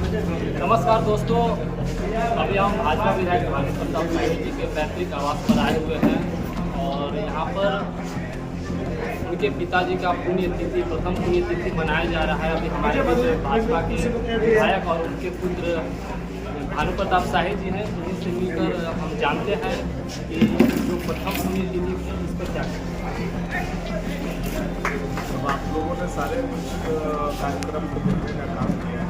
नमस्कार दोस्तों, अभी हम भाजपा विधायक भानु प्रताप साहिब जी के पैतृक आवास पर आए हुए हैं और यहाँ पर उनके पिताजी का पुण्यतिथि, प्रथम पुण्यतिथि मनाया जा रहा है। अभी हमारे बीच भाजपा के विधायक और उनके पुत्र भानु प्रताप साहिब जी हैं, उन्हीं से मिलकर हम जानते हैं कि जो प्रथम पुण्यतिथि है इस पर क्या अब आप लोगों ने सारे कार्यक्रम को देखने का काम किया है।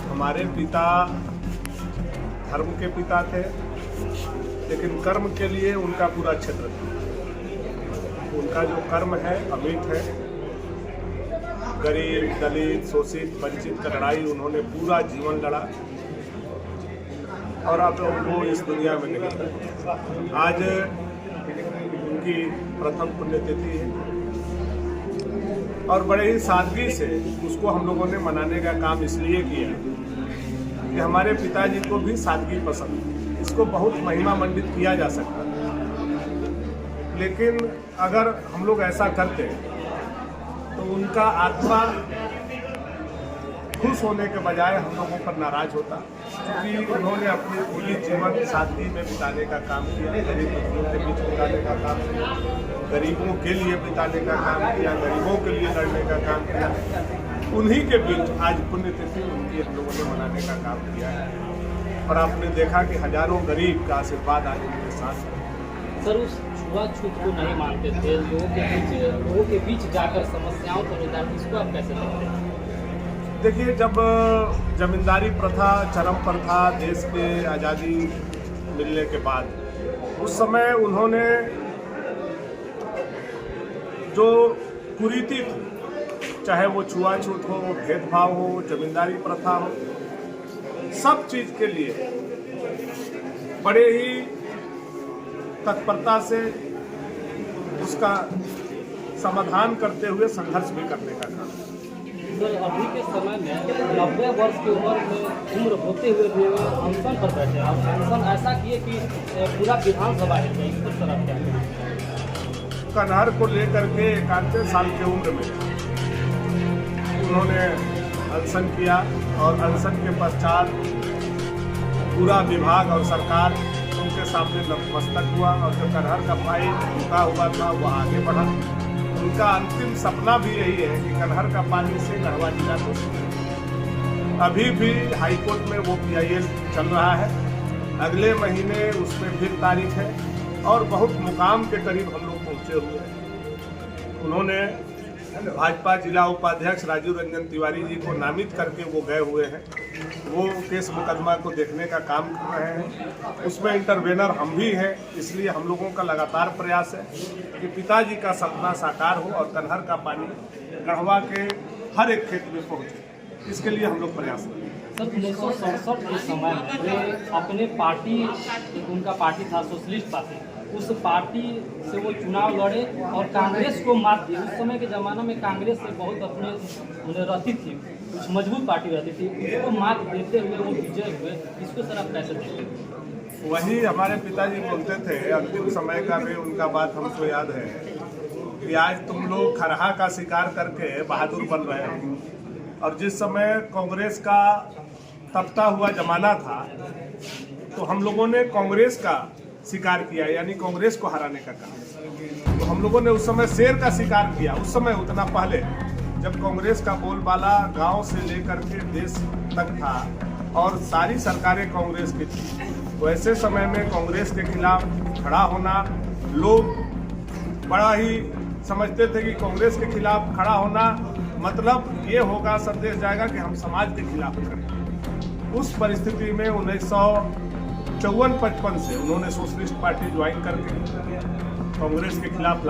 हमारे पिता धर्म के पिता थे, लेकिन कर्म के लिए उनका पूरा क्षेत्र था। उनका जो कर्म है अमिट है। गरीब, दलित, शोषित, वंचित का लड़ाई उन्होंने पूरा जीवन लड़ा और अब वो इस दुनिया में नहीं। आज उनकी प्रथम पुण्यतिथि है और बड़े ही सादगी से उसको हम लोगों ने मनाने का काम इसलिए किया कि हमारे पिताजी को भी सादगी पसंद है। इसको बहुत महिमा मंडित किया जा सकता है, लेकिन अगर हम लोग ऐसा करते तो उनका आत्मा खुश होने के बजाय हम लोगों पर नाराज होता, क्योंकि उन्होंने अपनी पूरी जीवन सादगी में बिताने का काम किया, गरीब लोगों के बीच बिताने का काम किया, गरीबों के लिए बिताने का काम किया, गरीबों के लिए लड़ने का काम किया। उन्हीं के बीच आज पुण्यतिथि उनकी हम लोगों ने मनाने का काम किया है और आपने देखा कि हजारों गरीब का आशीर्वाद आज उनके साथ है। सर, उस छुआछूत को नहीं मानते थे, लोगों के बीच जाकर समस्याओं को निदान, इसको आप कैसे देखते हैं? देखिए, जब जमींदारी प्रथा चरम पर था, देश के आज़ादी मिलने के बाद, उस समय उन्होंने जो कुरीति थी, चाहे वो छुआछूत हो, भेदभाव हो, जमींदारी प्रथा हो, सब चीज़ के लिए बड़े ही तत्परता से उसका समाधान करते हुए संघर्ष भी करने का काम। सर, अभी के समय में 90 वर्ष की उम्र होते हुए भी अनशन पर बैठे और अनशन ऐसा किए कि पूरा विधानसभा है, तो इस पर तरफ क्या कन्हर को लेकर के 91 साल की उम्र में उन्होंने अनशन किया और अनशन के पश्चात पूरा विभाग और सरकार उनके सामने नतमस्तक हुआ और जो कन्हर का भाई रुका हुआ था वो आगे बढ़ा। उनका अंतिम सपना भी यही है कि कन्हर का पानी से गढ़वा जिला को। अभी भी हाईकोर्ट में वो PIL चल रहा है, अगले महीने उसमें फिर तारीख है और बहुत मुकाम के करीब हम लोग पहुँचे हुए हैं। उन्होंने भाजपा जिला उपाध्यक्ष राजीव रंजन तिवारी जी को नामित करके वो गए हुए हैं। वो केस मुकदमा को देखने का काम कर रहे हैं, उसमें इंटरवेनर हम भी हैं। इसलिए हम लोगों का लगातार प्रयास है कि पिताजी का सपना साकार हो और कन्हर का पानी गढ़वा के हर एक खेत में पहुंचे। इसके लिए हम लोग प्रयास करें। सर, 1967 के समय में वे अपने पार्टी, उनका पार्टी था सोशलिस्ट पार्टी, उस पार्टी से वो चुनाव लड़े और कांग्रेस को मात दी। उस समय के ज़माना में कांग्रेस से बहुत उन्हें रहती थी, कुछ मजबूत पार्टी रहती थी, उसको मात देते हुए वो विजय हुए। इसको सर आप कैसे देखते हैं? वही हमारे पिताजी बोलते थे, अंतिम समय का भी उनका बात हमको याद है कि आज तुम लोग खरहा का शिकार करके बहादुर बन रहे हो, और जिस समय कांग्रेस का तपता हुआ जमाना था तो हम लोगों ने कांग्रेस का शिकार किया, यानी कांग्रेस को हराने का काम। तो हम लोगों ने उस समय शेर का शिकार किया। उस समय उतना पहले जब कांग्रेस का बोलबाला गांव से लेकर के देश तक था और सारी सरकारें कांग्रेस की थी, तो ऐसे समय में कांग्रेस के खिलाफ खड़ा होना, लोग बड़ा ही समझते थे कि कांग्रेस के खिलाफ खड़ा होना मतलब ये होगा, संदेश जाएगा कि हम समाज के खिलाफ खड़े। उस परिस्थिति में 1954-55 से उन्होंने सोशलिस्ट पार्टी ज्वाइन करके कांग्रेस के खिलाफ